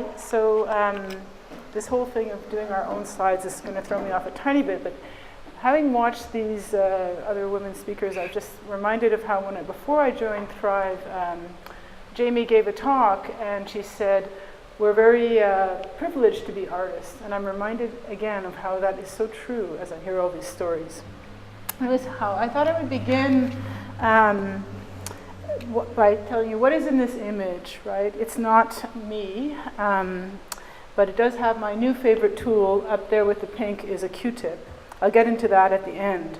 Hi. So this whole thing of doing our own slides is going to throw me off a tiny bit, but having watched these other women speakers, I'm just reminded of how before I joined Thrive, Jamie gave a talk and she said, we're very privileged to be artists. And I'm reminded again of how that is so true as I hear all these stories. And this is how I thought I would begin by telling you what is in this image, right? It's not me, but it does have my new favorite tool. Up there with the pink is a Q-tip. I'll get into that at the end.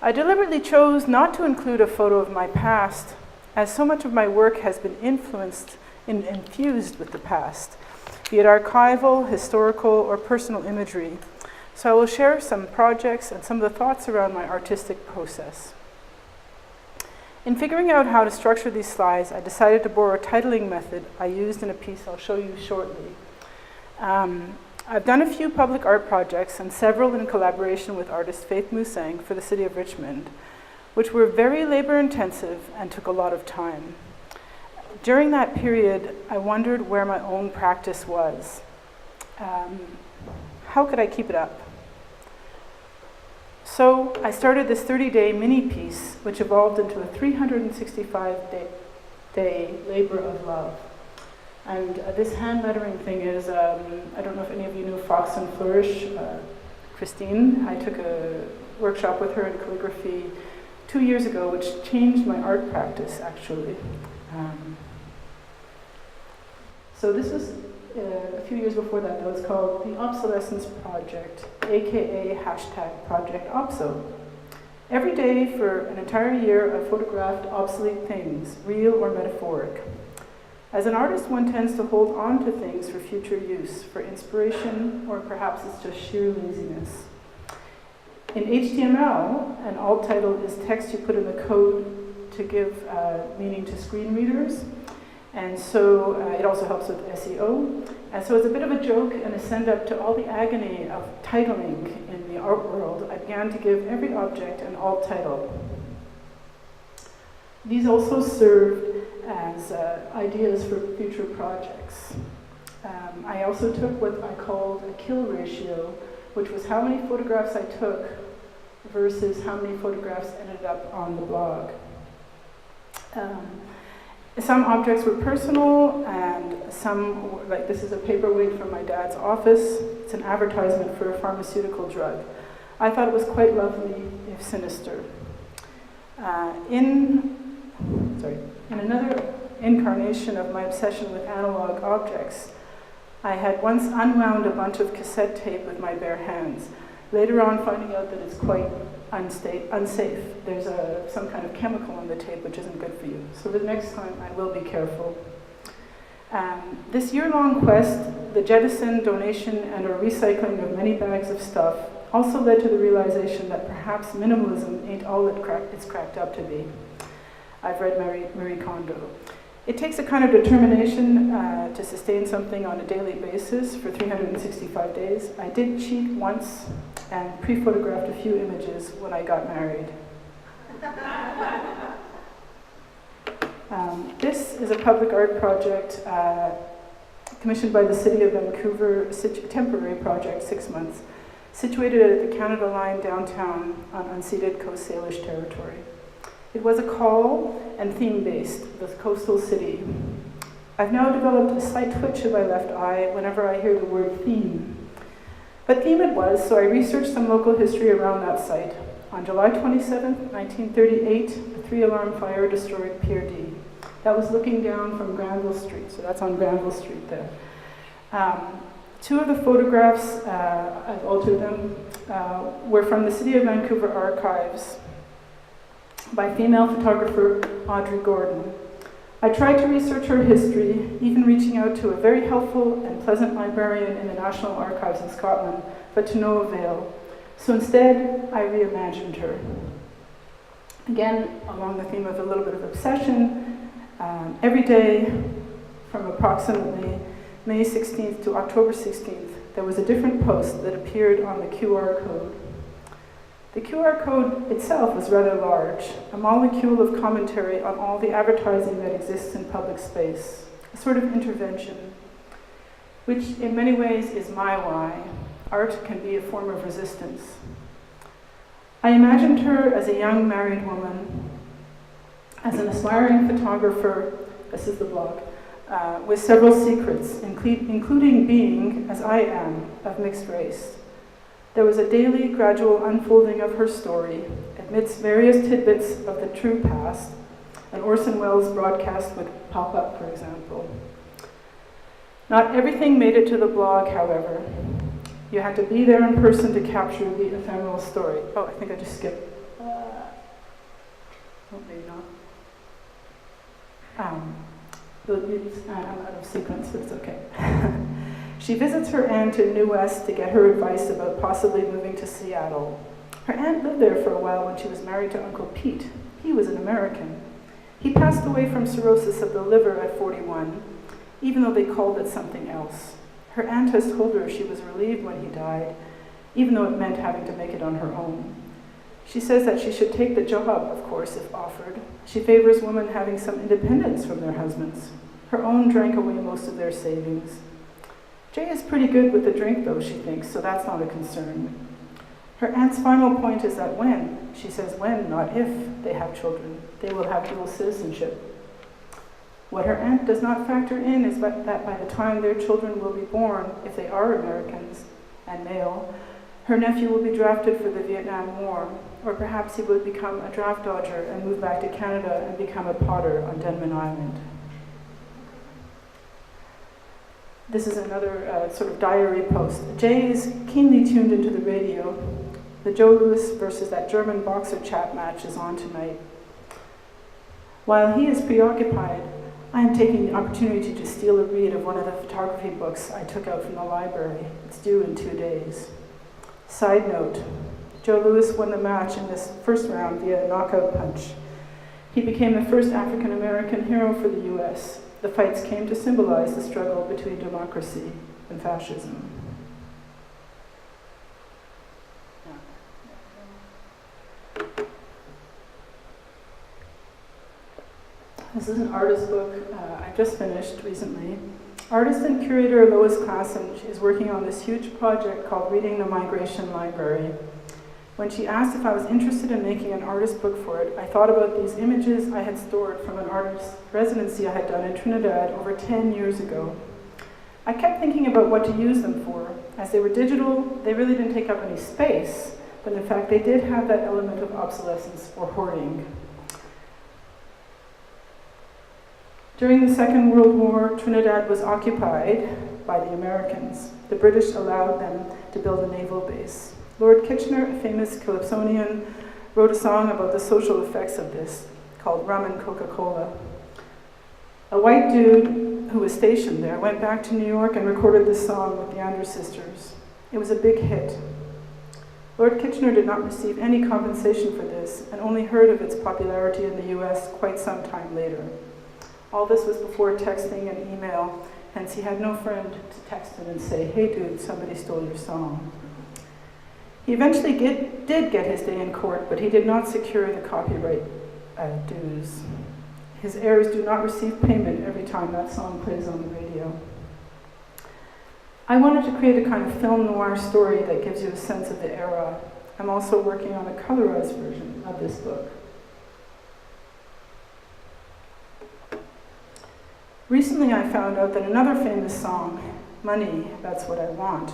I deliberately chose not to include a photo of my past, as so much of my work has been influenced and infused with the past, be it archival, historical, or personal imagery. So I will share some projects and some of the thoughts around my artistic process. In figuring out how to structure these slides, I decided to borrow a titling method I used in a piece I'll show you shortly. I've done a few public art projects and several in collaboration with artist Faith Musang for the city of Richmond, which were very labor intensive and took a lot of time. During that period, I wondered where my own practice was. How could I keep it up? So I started this 30-day mini piece, which evolved into a 365-day labor of love. And this hand lettering thing is, I don't know if any of you knew Fox and Flourish, Christine. I took a workshop with her in calligraphy 2 years ago, which changed my art practice, actually. So this was a few years before that. That was called the Obsolescence Project, aka #Project Opso. Every day for an entire year, I photographed obsolete things, real or metaphoric. As an artist, one tends to hold on to things for future use, for inspiration, or perhaps it's just sheer laziness. In HTML, an alt title is text you put in the code to give meaning to screen readers. And so it also helps with SEO. And so as a bit of a joke and a send up to all the agony of titling in the art world, I began to give every object an alt title. These also served as ideas for future projects. I also took what I called a kill ratio, which was how many photographs I took versus how many photographs ended up on the blog. Some objects were personal, and some, like this is a paperweight from my dad's office. It's an advertisement for a pharmaceutical drug. I thought it was quite lovely, if sinister. In another incarnation of my obsession with analog objects, I had once unwound a bunch of cassette tape with my bare hands, later on finding out that it's quite unsafe. There's some kind of chemical in the tape which isn't good for you. So the next time I will be careful. This year-long quest, the jettison, donation, and or recycling of many bags of stuff also led to the realization that perhaps minimalism ain't all it's cracked up to be. I've read Marie Kondo. It takes a kind of determination to sustain something on a daily basis for 365 days. I did cheat once and pre-photographed a few images when I got married. This is a public art project commissioned by the City of Vancouver, a temporary project, 6 months, situated at the Canada Line downtown on unceded Coast Salish territory. It was a call and theme-based, the coastal city. I've now developed a slight twitch of my left eye whenever I hear the word theme. But theme it was, so I researched some local history around that site. On July 27, 1938, a 3-alarm fire destroyed Pier D. That was looking down from Granville Street, so that's on Granville Street there. 2 of the photographs, I've altered them, were from the City of Vancouver archives by female photographer Audrey Gordon. I tried to research her history, even reaching out to a very helpful and pleasant librarian in the National Archives in Scotland, but to no avail. So instead, I reimagined her. Again, along the theme of a little bit of obsession, every day from approximately May 16th to October 16th, there was a different post that appeared on the QR code. The QR code itself was rather large, a molecule of commentary on all the advertising that exists in public space, a sort of intervention. which in many ways is my why. Art can be a form of resistance. I imagined her as a young married woman, as an aspiring photographer, this is the blog, with several secrets, including being, as I am, of mixed race. There was a daily, gradual unfolding of her story, amidst various tidbits of the true past. An Orson Welles broadcast would pop up, for example. Not everything made it to the blog, however. You had to be there in person to capture the ephemeral story. Oh, I think I just skipped. Oh, maybe not. I'm out of sequence, but it's okay. She visits her aunt in New West to get her advice about possibly moving to Seattle. Her aunt lived there for a while when she was married to Uncle Pete. He was an American. He passed away from cirrhosis of the liver at 41, even though they called it something else. Her aunt has told her she was relieved when he died, even though it meant having to make it on her own. She says that she should take the job, of course, if offered. She favors women having some independence from their husbands. Her own drank away most of their savings. Jay is pretty good with the drink, though, she thinks, so that's not a concern. Her aunt's final point is that when, she says when, not if, they have children, they will have dual citizenship. What her aunt does not factor in is that by the time their children will be born, if they are Americans and male, her nephew will be drafted for the Vietnam War, or perhaps he will become a draft dodger and move back to Canada and become a potter on Denman Island. This is another sort of diary post. Jay is keenly tuned into the radio. The Joe Louis versus that German boxer chap match is on tonight. While he is preoccupied, I am taking the opportunity to steal a read of one of the photography books I took out from the library. It's due in 2 days. Side note, Joe Louis won the match in this first round via knockout punch. He became the first African American hero for the US. The fights came to symbolize the struggle between democracy and fascism. This is an artist book I just finished recently. Artist and curator Lois Klassen is working on this huge project called Reading the Migration Library. When she asked if I was interested in making an artist book for it, I thought about these images I had stored from an artist residency I had done in Trinidad over 10 years ago. I kept thinking about what to use them for. As they were digital, they really didn't take up any space, but in fact they did have that element of obsolescence or hoarding. During the Second World War, Trinidad was occupied by the Americans. The British allowed them to build a naval base. Lord Kitchener, a famous Calypsonian, wrote a song about the social effects of this, called Rum and Coca-Cola. A white dude who was stationed there went back to New York and recorded this song with the Andrews Sisters. It was a big hit. Lord Kitchener did not receive any compensation for this and only heard of its popularity in the US quite some time later. All this was before texting and email, hence he had no friend to text him and say, "Hey dude, somebody stole your song." He eventually did get his day in court, but he did not secure the copyright dues. His heirs do not receive payment every time that song plays on the radio. I wanted to create a kind of film noir story that gives you a sense of the era. I'm also working on a colorized version of this book. Recently I found out that another famous song, Money, That's What I Want,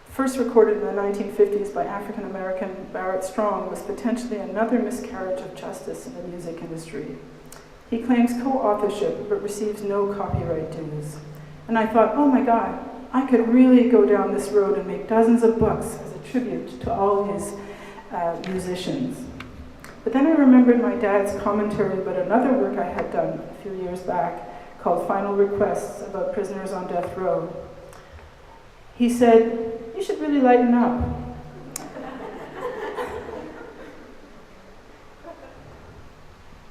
first recorded in the 1950s by African-American Barrett Strong, was potentially another miscarriage of justice in the music industry. He claims co-authorship but receives no copyright dues. And I thought, oh my God, I could really go down this road and make dozens of books as a tribute to all these musicians. But then I remembered my dad's commentary about another work I had done a few years back called Final Requests about prisoners on death row. He said, "You should really lighten up."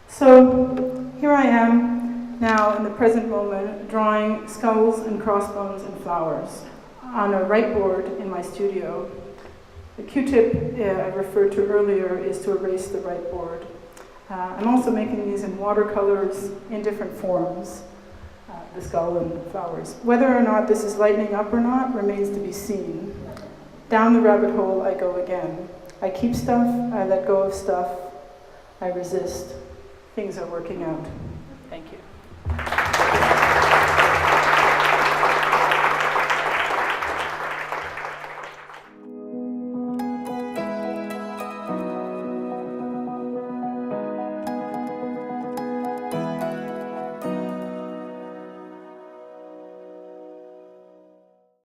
So here I am now in the present moment drawing skulls and crossbones and flowers on a whiteboard in my studio. The Q-tip I referred to earlier is to erase the whiteboard. I'm also making these in watercolors in different forms. the skull and flowers. Whether or not this is lightening up or not remains to be seen. Down the rabbit hole I go again. I keep stuff, I let go of stuff, I resist. Things are working out. Thank you.